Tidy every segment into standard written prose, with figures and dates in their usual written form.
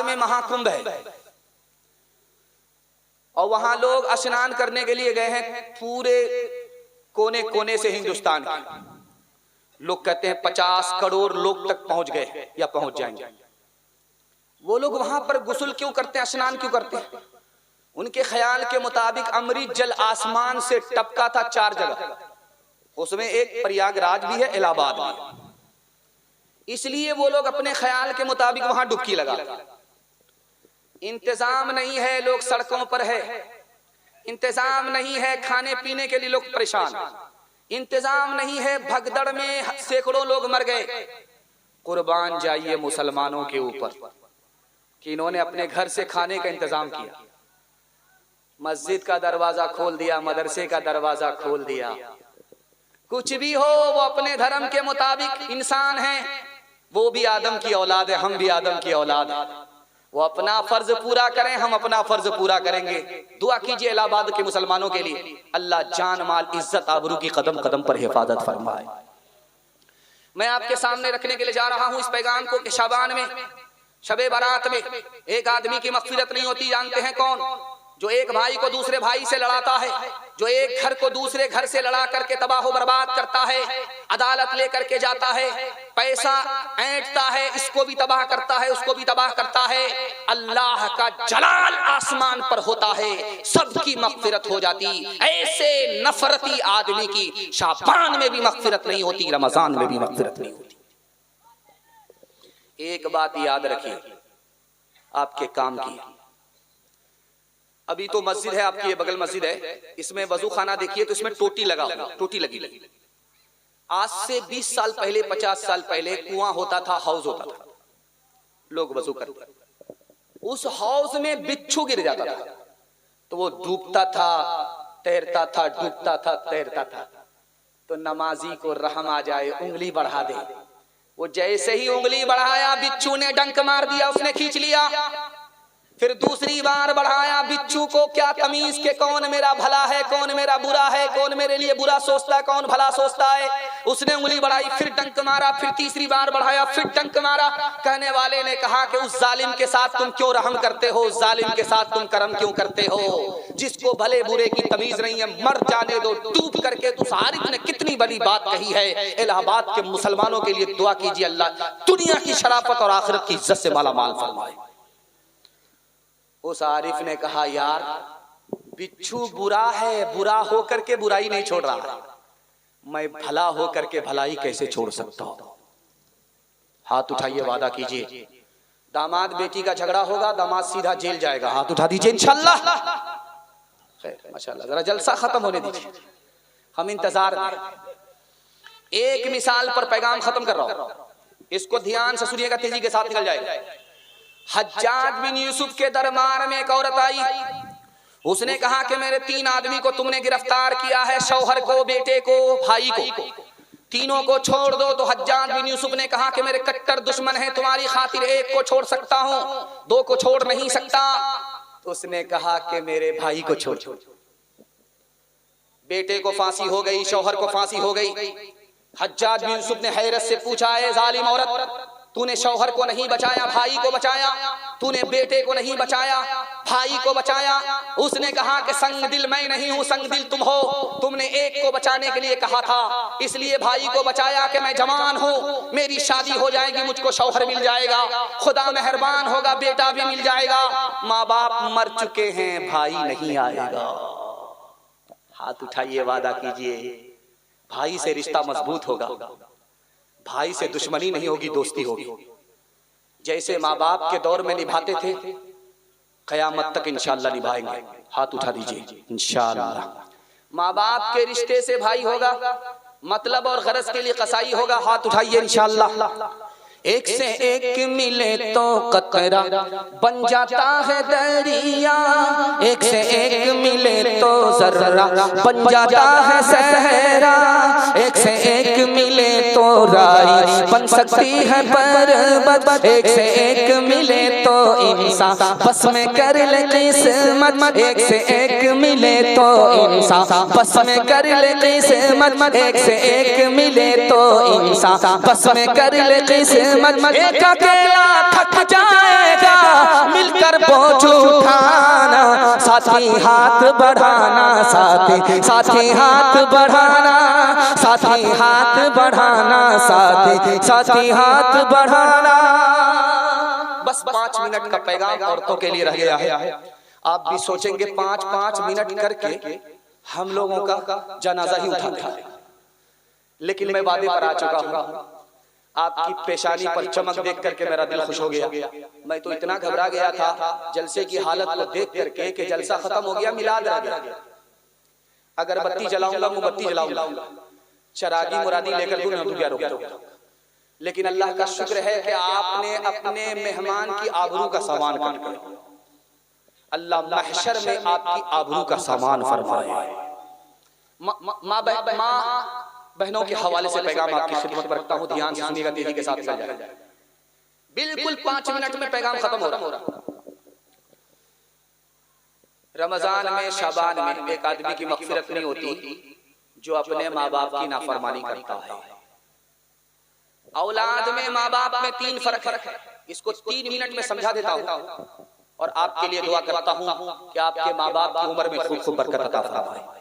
में महाकुंभ है और वहां लोग स्नान करने के लिए गए हैं, पूरे कोने कोने से हिंदुस्तान के लोग कहते हैं 50 करोड़ लोग तक पहुंच गए या पहुंच जाएंगे। वो लोग वहां पर गुस्ल क्यों करते हैं, स्नान क्यों करते हैं? उनके ख्याल के मुताबिक अमृत जल आसमान से टपका था 4 जगह, उसमें एक प्रयागराज भी है, इलाहाबाद भी है, इसलिए वो लोग अपने ख्याल के मुताबिक वहां डुबकी लगा। इंतजाम नहीं है, लोग सड़कों पर है, इंतजाम नहीं है, खाने पीने के लिए लोग परेशान, इंतजाम नहीं है, भगदड़ में सैकड़ों लोग मर गए। कुर्बान जाइए मुसलमानों के ऊपर कि इन्होंने अपने घर से खाने का इंतजाम किया, मस्जिद का दरवाजा खोल दिया, मदरसे का दरवाजा खोल दिया। कुछ भी हो, वो अपने धर्म के मुताबिक इंसान हैं, वो भी आदम की औलाद है, हम भी आदम की औलाद है। वो अपना फर्ज पूरा करें, हम अपना फर्ज पूरा करेंगे। दुआ कीजिए इलाहाबाद के मुसलमानों के लिए, अल्लाह जान माल इज्जत आबरू की कदम कदम पर हिफाजत फरमाए। मैं आपके सामने रखने के लिए जा रहा हूं इस पैगाम को कि शाबान में, शबे बारात में एक आदमी की मगफिरत नहीं होती, जानते हैं कौन? जो एक भाई को दूसरे भाई से लड़ाता है, जो एक घर को दूसरे घर से लड़ा करके तबाह बर्बाद करता है, अदालत लेकर के जाता है, पैसा ऐंठता है, इसको भी तबाह करता है, उसको भी तबाह करता है। अल्लाह का जलाल आसमान पर होता है, सबकी मगफिरत हो जाती। ऐसे नफरती आदमी की शाबान में भी मगफिरत नहीं होती, रमजान में भी मगफिरत नहीं होती। एक बात याद रखिए आपके काम की, अभी तो मस्जिद है आपकी, ये बगल मस्जिद है, इसमें वजू खाना देखिए तो इसमें टोटी लगा, टोटी लगी। आज से 20 साल पहले, 50 साल पहले कुआं होता था, हाउस होता था, लोग वजू करते, उस हाउस में बिच्छू गिर जाता था तो वो डूबता था, तैरता था, डूबता था, तैरता था। तो नमाजी को रहम आ जाए, उंगली बढ़ा दे, वो जैसे ही उंगली बढ़ाया बिच्छू ने डंक मार दिया, उसने खींच लिया। फिर दूसरी बार बढ़ाया, बिच्छू को क्या तमीज के कौन मेरा भला है, कौन मेरा बुरा है, कौन मेरे लिए बुरा सोचता है, कौन भला सोचता है। उसने उंगली बढ़ाई, फिर डंक मारा, फिर तीसरी बार बढ़ाया, फिर डंक मारा। कहने वाले ने कहा कि उस जालिम के साथ तुम क्यों रहम करते हो, उस जालिम के साथ तुम करम क्यों करते हो, जिसको भले बुरे की तमीज नहीं है, मर जाने दो डूब करके। तो आरिफ ने कितनी बड़ी बात कही है। इलाहाबाद के मुसलमानों के लिए दुआ कीजिए, अल्लाह दुनिया की शराफत और आखिरत की इज्जत से माला माल फरमाए। उस आरिफ ने कहा, यार बिच्छू बुरा है, बुरा होकर के बुराई नहीं छोड़ रहा है, मैं भला होकर के भलाई कैसे छोड़ सकता हूं? हाथ उठाइए, वादा कीजिए। दामाद बेटी का झगड़ा होगा, दामाद सीधा जेल जाएगा, हाथ उठा दीजिए इंशाल्लाह। खैर माशाल्लाह, जरा जलसा खत्म होने दीजिए, हम इंतजार में। एक मिसाल पर पैगाम खत्म कर रहा हूं, इसको ध्यान से सुनिएगा, तेजी के साथ निकल जाएगा। हज्जाज बिन यूसुफ के दरबार में एक औरत आई, उसने कहा कि मेरे 3 आदमी को तुमने गिरफ्तार किया है, शौहर को, बेटे को, भाई को, तीनों को छोड़ दो। तो हज्जाज बिन यूसुफ ने कहा कि मेरे कट्टर दुश्मन हैं, तुम्हारी खातिर एक को छोड़ सकता हूं, 2 को छोड़ नहीं सकता। तो उसने कहा कि मेरे भाई को छोड़। बेटे को फांसी हो गई, शौहर को फांसी हो गई। हज्जाज बिन यूसुफ ने हैरत से पूछा, है जालिम औरत, तूने शौहर को नहीं बचाया, भाई को बचाया, तूने बेटे को नहीं बचाया, भाई को बचाया। उसने कहा कि संग दिल मैं नहीं हूं, संग दिल तुम हो, तुमने एक को बचाने के लिए कहा था, इसलिए भाई को बचाया कि मैं जवान हूं, मेरी शादी हो जाएगी, मुझको शौहर मिल जाएगा, खुदा मेहरबान होगा, बेटा भी मिल जाएगा। माँ बाप मर चुके हैं, भाई नहीं आएगा। हाथ उठाइए, वादा कीजिए, भाई से रिश्ता मजबूत होगा, भाई से दुश्मनी नहीं होगी, दोस्ती होगी। जैसे माँ बाप के दौर में निभाते थे, कयामत तक इंशाअल्लाह निभाएंगे। हाथ उठा दीजिए इंशाअल्लाह। माँ बाप के रिश्ते से भाई होगा, मतलब और गरज के लिए कसाई होगा। हाथ उठाइए इंशाअल्लाह। एक से एक मिले तो कतरा बन जाता है दरिया, एक से एक मिले तो जर्रा बन जाता है सहरा, एक से एक मिले तो राई बन सकती है पर्वत, एक से एक मिले तो इंसान बस में कर ले किस्मत, एक से एक मिले तो इंसान बस में कर ले किस्मत, एक से एक मिले तो इंसान बस में कर ले किस्मत। एक अकेला थक जाएगा, साथी हाथ बढ़ाना, साथी साथी हाथ बढ़ाना, साथी हाथ बढ़ाना, साथी साथी हाथ बढ़ाना। बस 5 मिनट का पैगाम औरतों के लिए रह गया है। आप भी सोचेंगे 5-5 मिनट करके हम लोगों का जनाजा ही उठा दें, लेकिन मैं वादे पर आ चुका हूँ। आपकी पेशानी पर चमक देख करके मेरा दिल खुश हो गया। मैं तो इतना घबरा गया था जलसे की हालत को देख करके कि जलसा खत्म हो गया, मिलाद रह गया। अगरबत्ती जलाऊंगा, मोमबत्ती जलाऊंगा, चरागी मुरादी लेकर दूंगा, लेकिन अल्लाह का शुक्र है कि आपने अपने मेहमान की आबरू का सामान कर दिया। अल्लाह महशर में आपकी आबरू का सामान फरमाए। माँ बहनों के हवाले से पैगाम आपकी खिदमत पर रखता हूँ, ध्यान से सुनिएगा, तेजी के साथ चल जाए। बिल्कुल 5 मिनट में पैगाम खत्म हो रहा। रमजान में, शाबान में एक आदमी की मगफिरत नहीं होती जो अपने माँ बाप की नाफरमानी करता है। औलाद में, माँ बाप में 3 फर्क है। इसको 3 मिनट में समझा देता हूँ और आपके लिए दुआ करता हूँ कि आपके माँ बाप की उम्र में खूब खूब बरकत अता फरमाए।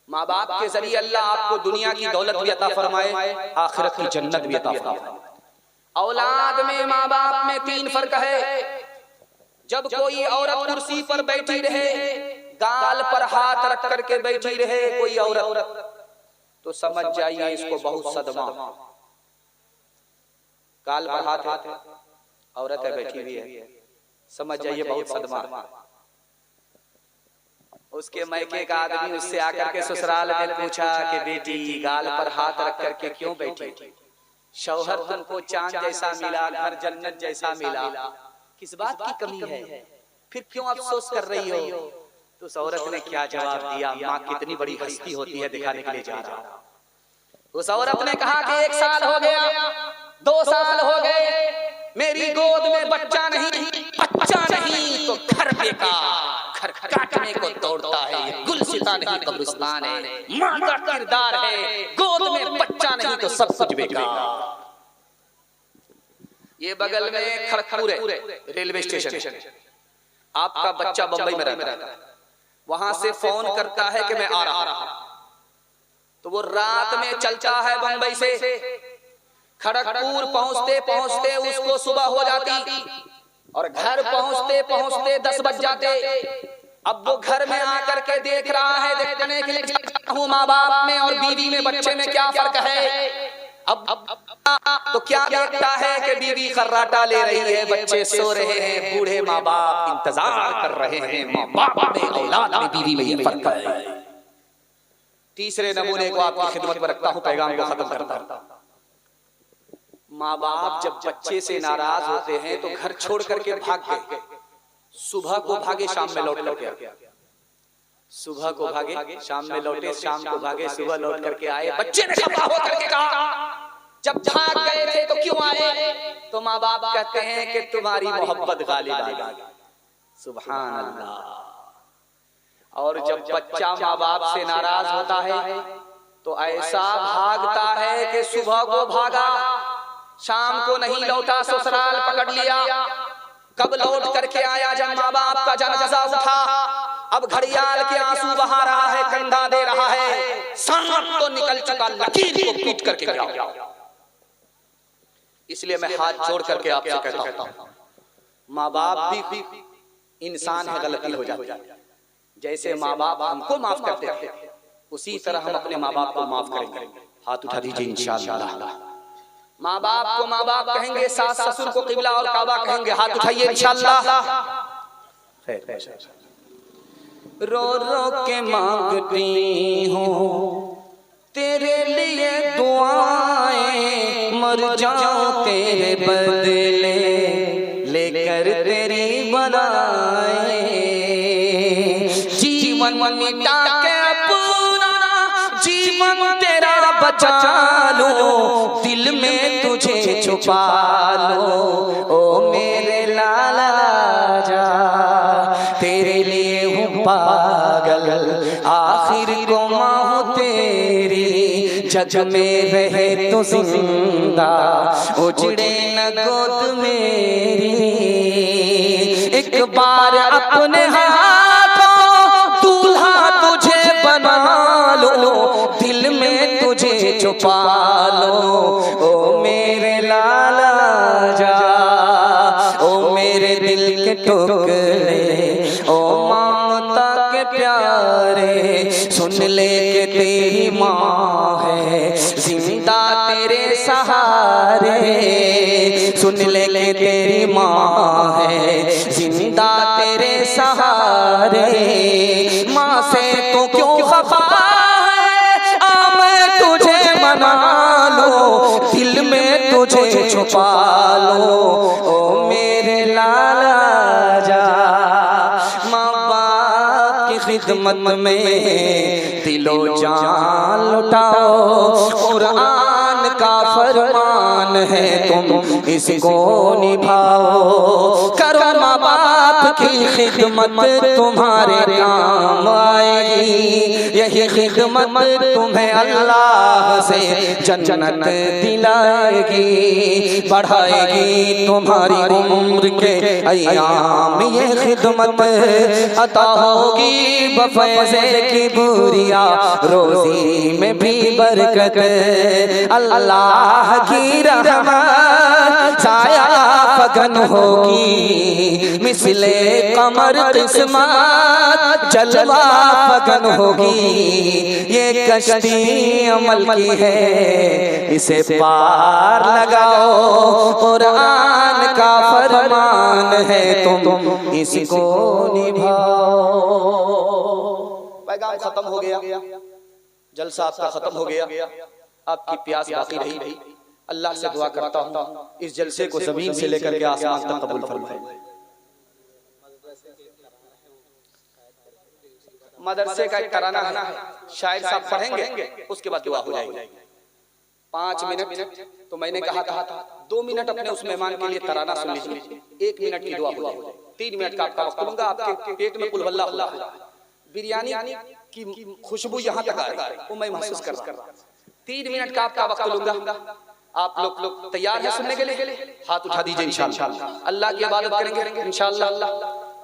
माँ बाप के जरिए अल्लाह आपको दुनिया की दौलत भी अता फरमाए, आखिरत की जन्नत भी अता फरमाए। औलाद में, माँ बाप में 3 फर्क है। जब कोई औरत कुर्सी पर बैठी रहे, गाल पर हाथ रख करके बैठी रहे कोई औरत, तो समझ जाइए इसको बहुत सदमा। गाल पर हाथ है, औरत है बैठी हुई है, समझ जाइए बहुत सदमा। उसके मैके का आदमी उससे आकर के ससुराल में पूछा कि बेटी गाल पर हाथ रख करके क्यों बैठी? शौहर तुमको चांद जैसा मिला, घर जन्नत जैसा मिला, किस बात की कमी है, फिर क्यों अफसोस कर रही हो? तो उस औरत ने क्या जवाब दिया? माँ कितनी बड़ी हस्ती होती है दिखाने के लिए जा रहा। उस औरत ने कहा कि 1 साल हो गया, 2 साल हो गए, मेरी गोद में बच्चा नहीं तो घर बेकार, घर काटने को दौड़ता है, गुलसिता नहीं कब्रिस्तान है, माँ का किरदार है, गोद में बच्चा नहीं तो सब कुछ बेकार। ये बगल में खड़गपुर है, रेलवे स्टेशन। आपका बच्चा बंबई में रहता है, वहां से फोन करता है कि मैं आ रहा, तो वो रात में चलता है बंबई से। खड़गपुर पहुंचते पहुंचते उसको सुबह हो जाती और घर पहुंचते पहुंचते 10 बज जाते। अब वो घर में आकर के देख रहा है, देखने के लिए जाता हूं माँ बाप में और बीवी में, बच्चे में क्या फर्क है। अब तो क्या देखता है कि बीवी खर्राटा ले रही है, बच्चे सो रहे हैं, बूढ़े माँ बाप इंतजार कर रहे हैं। माँ बाप में, औलाद में, बीवी में ये फर्क है। तीसरे नमूने को आपकी खिदमत में रखता हूं, पैगाम को खत्म करता हूं। माँ बाप जब बच्चे से नाराज होते हैं तो घर छोड़ करके भाग गए, सुबह को भागे शाम में लौट करके, सुबह को भागे शाम में लौटे, शाम को भागे सुबह लौट करके आए। बच्चे ने खफा हो करके कहा जब भाग गए थे तो क्यों आए? तो माँ बाप कहते हैं कि तुम्हारी मोहब्बत गालिब आ गई। सुभान अल्लाह। और जब बच्चा माँ बाप से नाराज होता है तो ऐसा भागता है कि सुबह को भागा, शाम को नहीं लौटा, ससुराल पकड़ लिया। कब लौट करके आया? जब माँ बाप का जनाजा उठा। अब घड़ियाल के आंसू बहा रहा है, कंधा दे रहा है, सांप तो निकल चुका, लकीर को पीट करके गया। इसलिए मैं हाथ जोड़ करके आपसे कहता हूं, माँ बाप भी इंसान है, गलती हो जाती है। जैसे माँ बाप हमको माफ करते थे उसी तरह हम अपने माँ बाप को माफ करेंगे। हाथ उठा दीजिए इंशाअल्लाह। माँ बाप को माँ बाप कहेंगे, सास ससुर को किबला और काबा कहेंगे। हाथ उठाइए इंशाअल्लाह। रो रो के मांगती हूँ तेरे लिए दुआएं, मर जाऊं तेरे बदले लेकर तेरी बनाए। जीवन मिटा के अपना जीवन तेरा बचा लो, दिल में तुझे छुपा लो। ओ मेरे लाला जा, तेरे लिए हूँ पागल, आखिर को माँ हूँ तेरी। जग में रहे तो जिंदा, उजड़े न गोद मेरी। एक बार अपने हाथों मेरे दिल के टुकड़े ओ ममता के प्यारे, सुन ले के तेरी माँ है जिंदा तेरे सहारे, सुन ले के तेरी माँ है जिंदा तेरे सहारे। माँ से तो क्यों खफा है, आ मैं तुझे मना लो, दिल में तुझे छुपा लो, ओ मेरे लाला जा। माँ बाप की खिदमत में दिलो जान लुटाओ, कुरान का फरमान है तुम इसको निभाओ। करो माँ बाप की खिदमत तुम्हारे काम आएगी, यही खिदमत तुम्हें अल्लाह से जन्नत दिलाएगी, बढ़ाएगी तुम्हारी उम्र के अय्याम। ये खिदमत अता होगी बफैज़े की बुरिया, रोज़ी में भी बरकत, अल्लाह की रहमत साया फगन होगी, मिसले कमर किस्मत जलवा फगन होगी। ये कश्ती अमल की है, इसे पार लगाओ, कुरान का फरमान है तुम इसको निभाओ। पैगाम खत्म हो गया, जलसा आपका खत्म हो गया, आपकी प्यास बाकी रही। अल्लाह से दुआ करता हूँ इस जलसे को ज़मीन से लेकर के आसमान तक कबूल फरमाए। मदरसे का एक तराना है, शायर साहब पढ़ेंगे, उसके बाद दुआ हो जाएगी। 5 मिनट तो मैंने कहा था, 2 मिनट अपने उस मेहमान के लिए तराना सुन लीजिए, 1 मिनट की दुआ हो जाएगी। 3 मिनट का आपका वक्त लूंगा, आपके पेट में कुल वल्लाह अल्लाह बिरयानी की खुशबू यहाँ तक आ रही है, वो मैं महसूस कर रहा हूँ। 3 मिनट का आपका वक्त लूंगा, आप लोग तैयार हैं सुनने के लिए? हाथ उठा दीजिए इंशाअल्लाह। अल्लाह की इबादत करेंगे इंशाअल्लाह,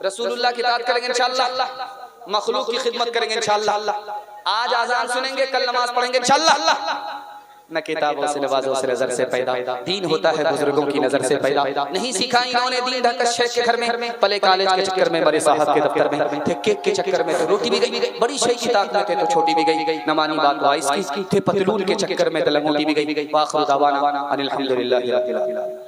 रसूलुल्लाह की इताअत करेंगे इंशाअल्लाह, मखलूक की खिदमत करेंगे इंशाअल्लाह। आज आजान सुनेंगे, कल नमाज पढ़ेंगे इंशाअल्लाह। न किताबों से नवाजों से नजर से पैदा, दीन होता है बुजुर्गों की नजर से पैदा। नहीं सीखा इन्होंने दीन ढका शेख के घर में, पले कॉलेज के चक्कर में, बड़े साहब के दफ्तर में थे, केक के चक्कर में तो रोटी भी गई, बड़ी शेख की ताकत में थे तो छोटी भी गई, न मानी बात वाइस की थे, पतलून के चक्कर में तो लंगोटी भी गई। वाखिर दावाना अनिल हम्दुलिल्लाहि रब्बिल आलमीन।